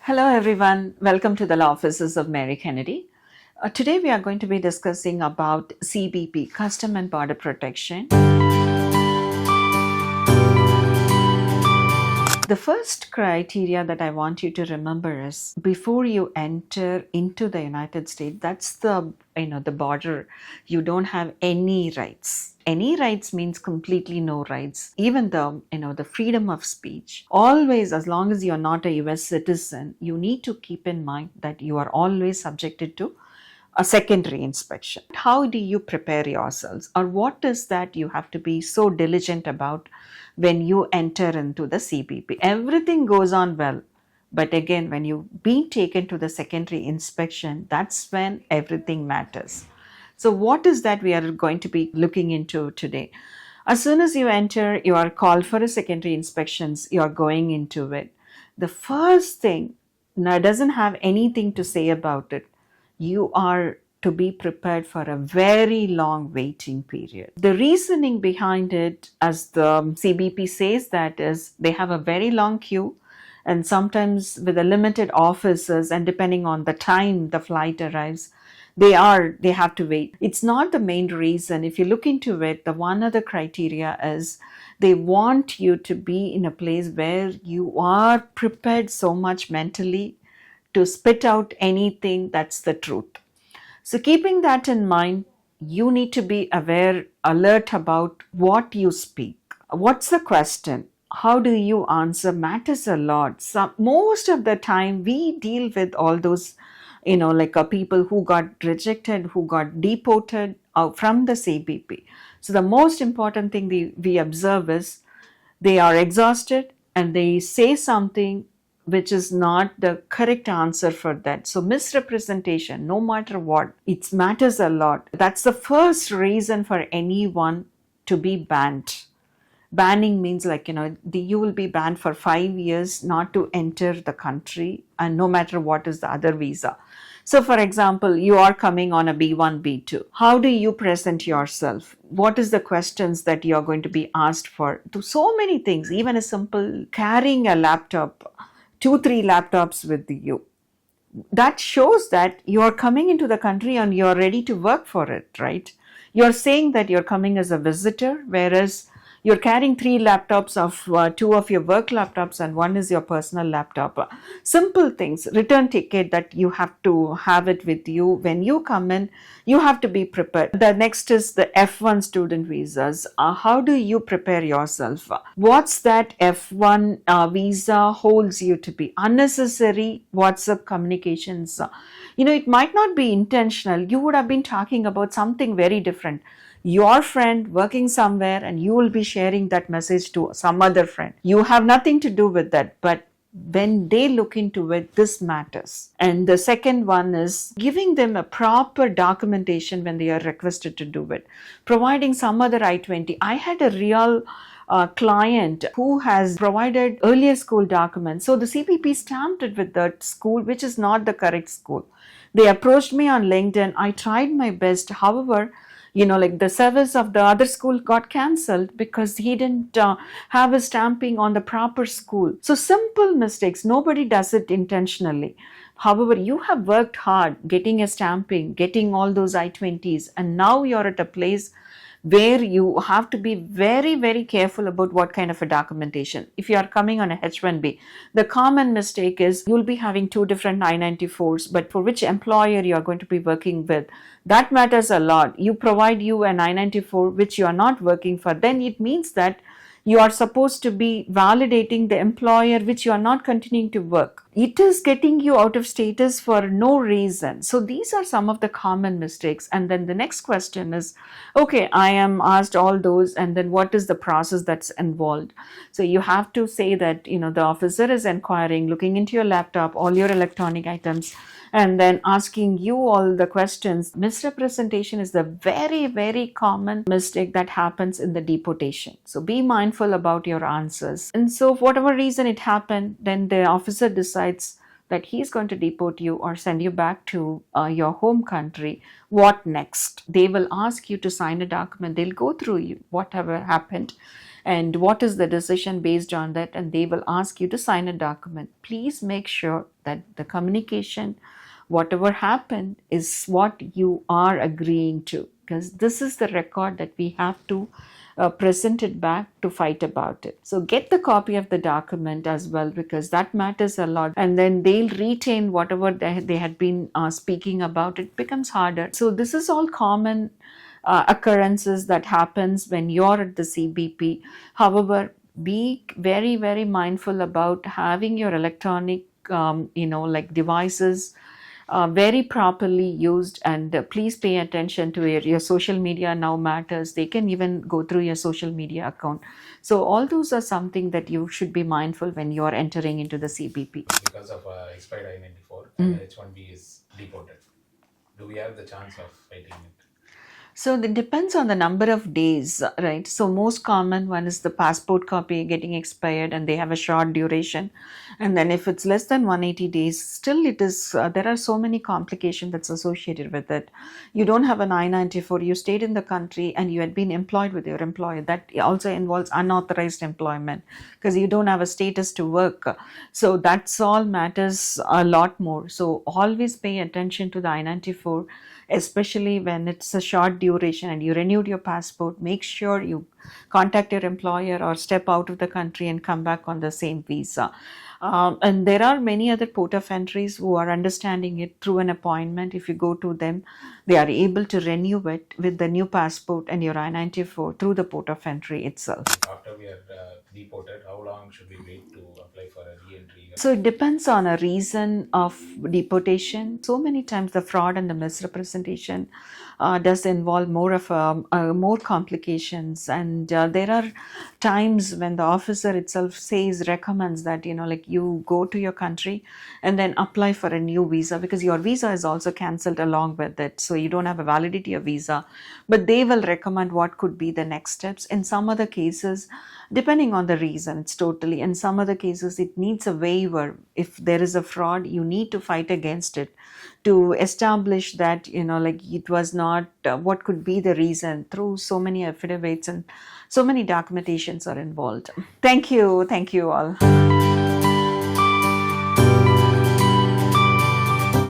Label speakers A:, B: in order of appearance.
A: Hello everyone, welcome to the Law Offices of Mary Kennedy. Today we are going to be discussing about CBP, Custom and Border Protection. The first criteria that I want you to remember is before you enter into the United States, that's the border, you don't have any rights. Any rights means completely no rights. Even the freedom of speech. Always, as long as you're not a US citizen, you need to keep in mind that you are always subjected to a secondary inspection. How do you prepare yourselves, or what is that you have to be so diligent about when you enter into the CBP? Everything goes on well, but again, when you be taken to the secondary inspection, that's when everything matters. So what is that we are going to be looking into today? As soon as you enter, you are called for a secondary inspections, you are going into it. The first thing, now it doesn't have anything to say about it. You are to be prepared for a very long waiting period. The reasoning behind it, as the CBP says, that is they have a very long queue, and sometimes with the limited offices, and depending on the time the flight arrives, they have to wait. It's not the main reason. If you look into it, the one other criteria is they want you to be in a place where you are prepared so much mentally to spit out anything that's the truth. So keeping that in mind, you need to be alert about what you speak. What's the question? How do you answer matters a lot. Most of the time we deal with all those, people who got rejected, who got deported from the CBP. So the most important thing we observe is they are exhausted and they say something which is not the correct answer for that. So misrepresentation, no matter what, it matters a lot. That's the first reason for anyone to be banned. Banning means you will be banned for 5 years not to enter the country, and no matter what is the other visa. So for example, you are coming on a B1, B2. How do you present yourself? What is the questions that you are going to be asked for? So many things, even a simple carrying a laptop, 2-3 laptops with you. That shows that you are coming into the country and you are ready to work for it, right? You're saying that you're coming as a visitor, whereas you're carrying 3 laptops of 2 of your work laptops and 1 is your personal laptop. Simple things, return ticket that you have to have it with you. When you come in, you have to be prepared. The next is the F1 student visas. How do you prepare yourself? What's that F1 visa holds you to be? Unnecessary WhatsApp communications. It might not be intentional. You would have been talking about something very different. Your friend working somewhere and you will be sharing that message to some other friend. You have nothing to do with that, but when they look into it, this matters. And the second one is giving them a proper documentation when they are requested to do it. Providing some other I-20. I had a real client who has provided earlier school documents. So the CPP stamped it with that school, which is not the correct school. They approached me on LinkedIn. I tried my best. However, the service of the other school got cancelled because he didn't have a stamping on the proper school. So simple mistakes, nobody does it intentionally. However, you have worked hard getting a stamping, getting all those I-20s, and now you're at a place where you have to be very, very careful about what kind of a documentation. If you are coming on a H-1B, the common mistake is you'll be having 2 different I-94s, but for which employer you are going to be working with. That matters a lot. You provide you an I-94 which you are not working for, then it means that you are supposed to be validating the employer which you are not continuing to work. It is getting you out of status for no reason. So these are some of the common mistakes. And then the next question is, okay, I am asked all those, and then what is the process that's involved? So you have to say that, the officer is inquiring, looking into your laptop, all your electronic items, and then asking you all the questions. Misrepresentation is the very, very common mistake that happens in the deportation. So be mindful about your answers. And so for whatever reason it happened, then the officer decides that he's going to deport you or send you back to your home country. What next? They will ask you to sign a document. They'll go through you, whatever happened. and what is the decision based on that, and they will ask you to sign a document. Please make sure that the communication, whatever happened, is what you are agreeing to, because this is the record that we have to present it back to fight about it. So get the copy of the document as well, because that matters a lot, and then they'll retain whatever they had been speaking about. It becomes harder. So this is all common occurrences that happens when you're at the CBP. However, be very, very mindful about having your electronic like devices very properly used, and please pay attention to your social media now matters. They can even go through your social media account. So all those are something that you should be mindful when you are entering into the CBP.
B: Because of expired I-94 and H-1B is deported, do we have the chance of fighting it?
A: So it depends on the number of days, right? So most common one is the passport copy getting expired, and they have a short duration. And then if it's less than 180 days, still it is, there are so many complications that's associated with it. You don't have an I-94, you stayed in the country and you had been employed with your employer. That also involves unauthorized employment because you don't have a status to work. So that's all matters a lot more. So always pay attention to the I-94, especially when it's a short duration and you renewed your passport. Make sure you contact your employer or step out of the country and come back on the same visa. And there are many other port of entries who are understanding it through an appointment. If you go to them, they are able to renew it with the new passport and your I-94 through the port of entry itself.
B: After we are deported, how long should we wait to apply for a re-entry?
A: So it depends on a reason of deportation. So many times the fraud and the misrepresentation does involve more of more complications, and there are times when the officer itself recommends that like you go to your country and then apply for a new visa, because your visa is also cancelled along with it, so you don't have a validity of visa, but they will recommend what could be the next steps. In some other cases, depending on the reason, it's totally, in some other cases it needs a waiver. If there is a fraud, you need to fight against it to establish that like it was not what could be the reason, through so many affidavits and so many documentations are involved. Thank you all.